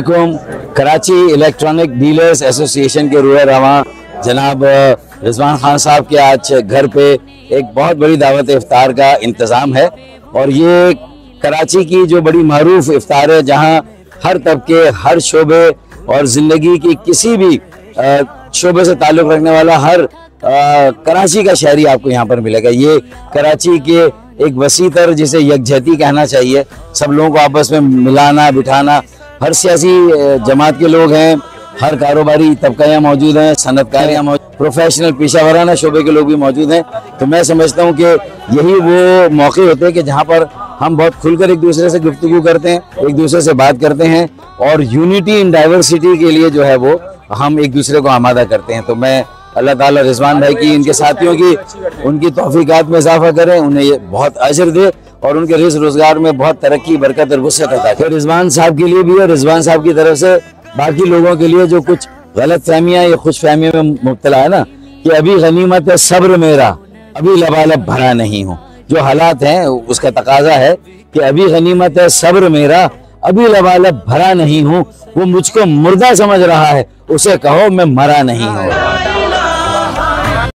Karachi electronic dealers association के रूह रवां जनाब रिजवान खान साहब के आज घर पे एक बहुत बड़ी दावत इफ्तार का इंतज़ाम है और ये कराची की जो बड़ी मरूफ इफ्तार है जहाँ हर तबके, हर शोबे और ज़िंदगी की किसी भी शोबे से ताल्लुक़ रखने वाला हर कराची का शहरी आपको यहाँ पर मिलेगा। ये कराची के एक वसी तर जिसे यकजहती कहना चाहिए, सब लोगों को आपस में मिलाना बिठाना, हर सियासी जमात के लोग हैं, हर कारोबारी तबका यहाँ मौजूद है, सनतकार यहाँ मौजूद, प्रोफेशनल पेशा वराना शोबे के लोग भी मौजूद हैं। तो मैं समझता हूँ कि यही वो मौके होते हैं कि जहाँ पर हम बहुत खुलकर एक दूसरे से गुफ्तगू करते हैं, एक दूसरे से बात करते हैं और यूनिटी इन डाइवर्सिटी के लिए जो है वो हम एक दूसरे को आमादा करते हैं। तो मैं अल्लाह ताला रिजवान भाई की, इनके साथियों की, उनकी तौफीकात में इजाफा करे, उन्हें ये बहुत अजर दे और उनके रिज़्क़ रोजगार में बहुत तरक्की, बरकत और वुसअत अता करे। रिजवान साहब के लिए भी और रिजवान साहब की तरफ से बाकी लोगों के लिए जो कुछ गलत फहमियाँ या खुश फहमियों में मुब्तला है ना, कि अभी गनीमत है सब्र मेरा, अभी लबालब भरा नहीं हूँ। जो हालात हैं उसका तकाजा है कि अभी गनीमत है सब्र मेरा, अभी लबालब भरा नहीं हूँ। वो मुझको मुर्दा समझ रहा है, उसे कहो मैं मरा नहीं हूँ।